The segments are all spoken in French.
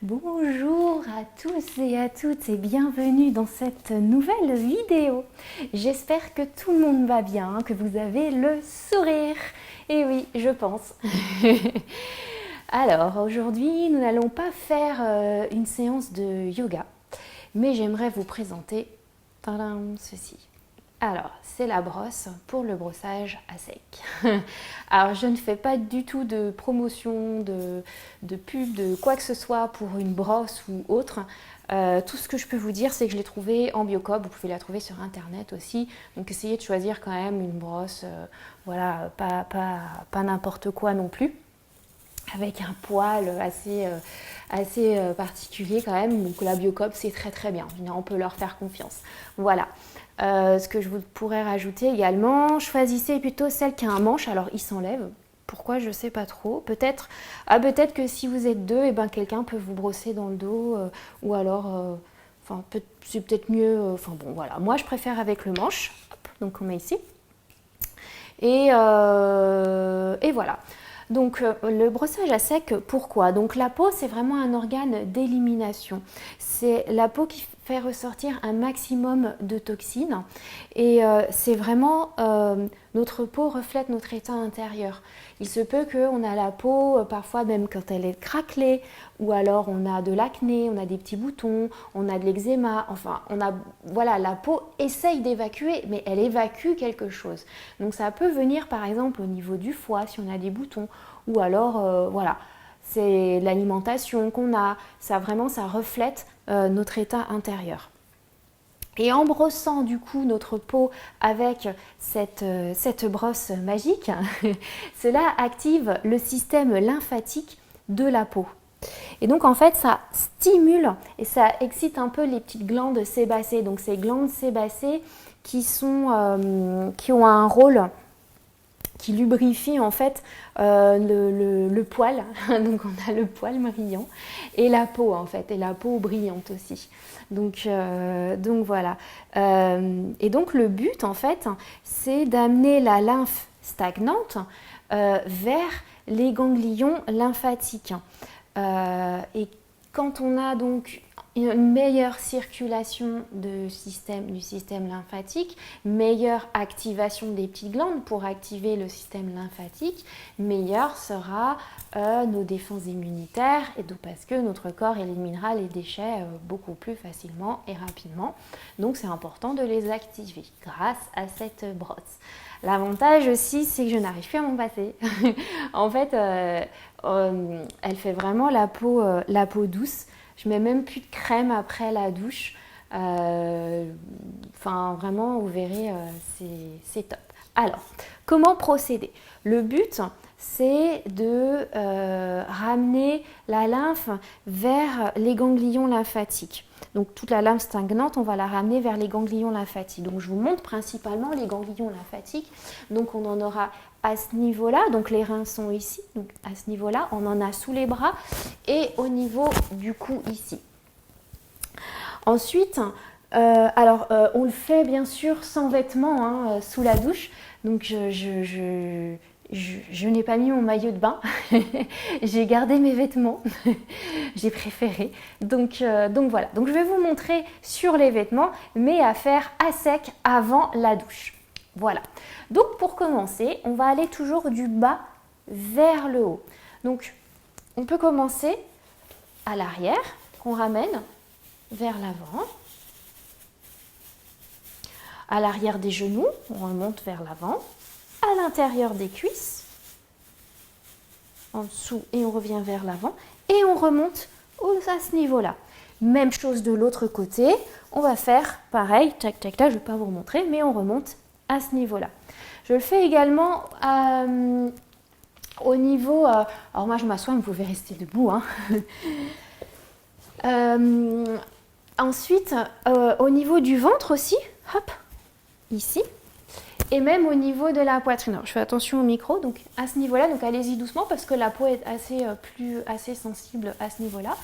Bonjour à tous et à toutes et bienvenue dans cette nouvelle vidéo. J'espère que tout le monde va bien, que vous avez le sourire. Et oui, je pense. Alors aujourd'hui, nous n'allons pas faire une séance de yoga, mais j'aimerais vous présenter tadam, ceci. Alors, c'est la brosse pour le brossage à sec. Alors, je ne fais pas du tout de promotion, de pub, de quoi que ce soit pour une brosse ou autre. Tout ce que je peux vous dire, c'est que je l'ai trouvée en Biocoop. Vous pouvez la trouver sur internet aussi. Donc, essayez de choisir quand même une brosse, voilà, pas n'importe quoi non plus, avec un poil assez particulier quand même. Donc, la Biocoop, c'est très très bien. On peut leur faire confiance. Voilà. Ce que je vous pourrais rajouter également, choisissez plutôt celle qui a un manche. Alors il s'enlève, pourquoi je ne sais pas trop. Peut-être que si vous êtes deux, et ben, quelqu'un peut vous brosser dans le dos ou alors, c'est peut-être mieux. Enfin bon voilà, moi je préfère avec le manche. Hop, donc on met ici et voilà. Donc le brossage à sec, pourquoi? Donc la peau, c'est vraiment un organe d'élimination. C'est la peau qui fait ressortir un maximum de toxines et c'est vraiment notre peau reflète notre état intérieur. Il se peut qu'on a la peau parfois même quand elle est craquelée ou alors on a de l'acné, on a des petits boutons, on a de l'eczéma, enfin voilà, la peau essaye d'évacuer mais elle évacue quelque chose. Donc ça peut venir par exemple au niveau du foie si on a des boutons ou alors voilà. C'est l'alimentation qu'on a, ça reflète notre état intérieur. Et en brossant du coup notre peau avec cette brosse magique, cela active le système lymphatique de la peau. Et donc en fait ça stimule et ça excite un peu les petites glandes sébacées. Donc ces glandes sébacées qui ont un rôle qui lubrifie en fait le poil. Donc on a le poil brillant et la peau en fait, et la peau brillante aussi. Donc voilà. Et donc le but en fait, c'est d'amener la lymphe stagnante vers les ganglions lymphatiques. Et quand on a donc une meilleure circulation du système lymphatique, meilleure activation des petites glandes pour activer le système lymphatique, meilleure sera nos défenses immunitaires, et donc parce que notre corps éliminera les déchets beaucoup plus facilement et rapidement. Donc c'est important de les activer grâce à cette brosse. L'avantage aussi, c'est que je n'arrive plus à m'en passer. En fait, elle fait vraiment la peau douce. Je mets même plus de crème après la douche. Vraiment, vous verrez, c'est top. Alors, comment procéder? Le but, c'est de ramener la lymphe vers les ganglions lymphatiques. Donc toute la lymphe stagnante, on va la ramener vers les ganglions lymphatiques. Donc je vous montre principalement les ganglions lymphatiques. Donc on en aura à ce niveau-là, donc les reins sont ici, donc à ce niveau-là, on en a sous les bras et au niveau du cou ici. Ensuite, on le fait bien sûr sans vêtements sous la douche. Donc je n'ai pas mis mon maillot de bain, j'ai gardé mes vêtements, j'ai préféré. Donc voilà, donc je vais vous montrer sur les vêtements, mais à faire à sec avant la douche. Voilà, donc pour commencer, on va aller toujours du bas vers le haut. Donc on peut commencer à l'arrière, qu'on ramène vers l'avant. À l'arrière des genoux, on remonte vers l'avant. À l'intérieur des cuisses, en dessous, et on revient vers l'avant, et on remonte à ce niveau-là. Même chose de l'autre côté, on va faire pareil, tac tac tac, je ne vais pas vous remontrer, mais on remonte à ce niveau-là. Je le fais également au niveau, alors moi je m'assois, mais vous pouvez rester debout. Ensuite, au niveau du ventre aussi, hop, ici. Et même au niveau de la poitrine. Alors, je fais attention au micro, donc à ce niveau-là, donc allez-y doucement parce que la peau est assez sensible à ce niveau-là.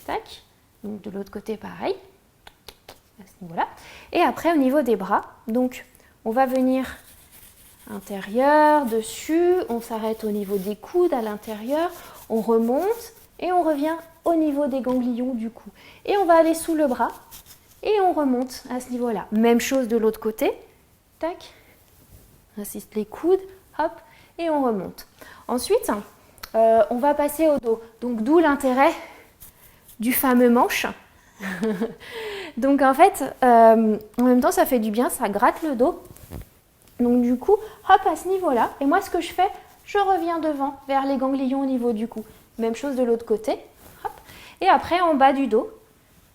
Tac. Donc de l'autre côté, pareil. À ce niveau-là. Et après, au niveau des bras, donc on va venir intérieur, dessus, on s'arrête au niveau des coudes à l'intérieur, on remonte et on revient au niveau des ganglions du cou. Et on va aller sous le bras et on remonte à ce niveau-là. Même chose de l'autre côté. Tac. On assiste les coudes, hop, et on remonte. Ensuite, on va passer au dos. Donc d'où l'intérêt du fameux manche. Donc en fait, en même temps, ça fait du bien, ça gratte le dos. Donc du coup, hop, à ce niveau-là. Et moi, ce que je fais, je reviens devant, vers les ganglions au niveau du cou. Même chose de l'autre côté. Hop. Et après, en bas du dos.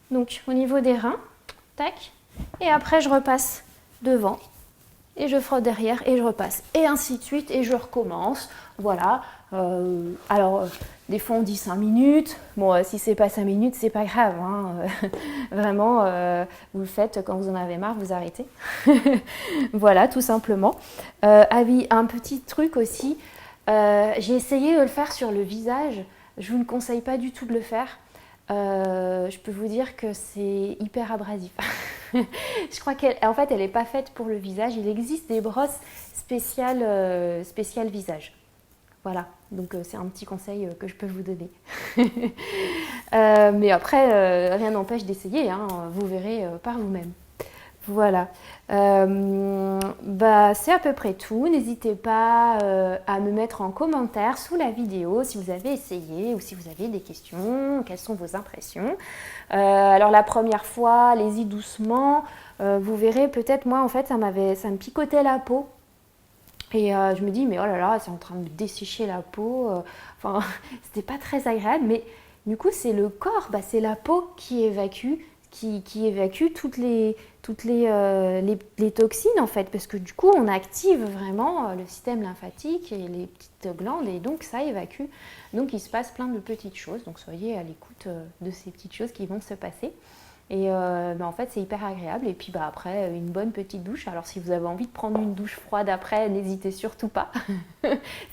Donc au niveau des reins. Tac. Et après, je repasse devant. Et je frotte derrière et je repasse. Et ainsi de suite. Et je recommence. Voilà. Des fois, on dit 5 minutes. Bon, si c'est pas 5 minutes, c'est pas grave. Hein. Vraiment, vous le faites quand vous en avez marre, vous arrêtez. Voilà, tout simplement. Oui, un petit truc aussi. J'ai essayé de le faire sur le visage. Je vous ne conseille pas du tout de le faire. Je peux vous dire que c'est hyper abrasif. Je crois qu'en fait, elle n'est pas faite pour le visage. Il existe des brosses spéciales visage. Voilà, donc c'est un petit conseil que je peux vous donner. Mais après, rien n'empêche d'essayer, hein, vous verrez par vous-même. Voilà, c'est à peu près tout. N'hésitez pas à me mettre en commentaire sous la vidéo si vous avez essayé ou si vous avez des questions, quelles sont vos impressions. Alors la première fois, allez-y doucement. Vous verrez peut-être, moi en fait, ça me picotait la peau. Et je me dis, mais oh là là, c'est en train de me dessécher la peau. Enfin, c'était pas très agréable. Mais du coup, c'est le corps, c'est la peau qui évacue, qui évacue toutes les toxines en fait. Parce que du coup, on active vraiment le système lymphatique et les petites glandes. Et donc, ça évacue. Donc, il se passe plein de petites choses. Donc, soyez à l'écoute de ces petites choses qui vont se passer. Et en fait, c'est hyper agréable. Et puis après, une bonne petite douche. Alors, si vous avez envie de prendre une douche froide après, n'hésitez surtout pas.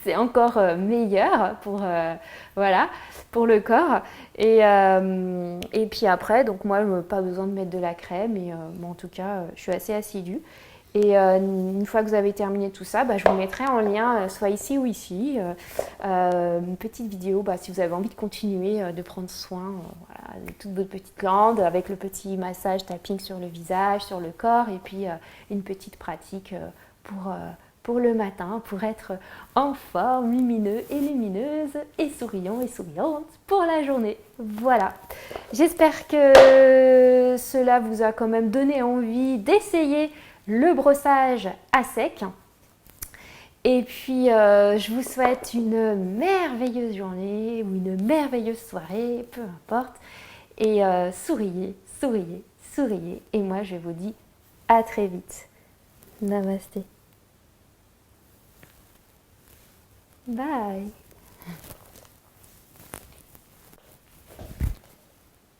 C'est encore meilleur pour le corps. Et puis après, donc moi, pas besoin de mettre de la crème. Et en tout cas, je suis assez assidue. Et une fois que vous avez terminé tout ça, je vous mettrai en lien, soit ici ou ici, une petite vidéo si vous avez envie de continuer de prendre soin de toutes vos petites glandes avec le petit massage tapping sur le visage, sur le corps et puis une petite pratique pour le matin, pour être en forme, lumineux et lumineuse et souriant et souriante pour la journée. Voilà. J'espère que cela vous a quand même donné envie d'essayer le brossage à sec. Et puis, je vous souhaite une merveilleuse journée ou une merveilleuse soirée, peu importe. Et souriez, souriez, souriez. Et moi, je vous dis à très vite. Namasté. Bye.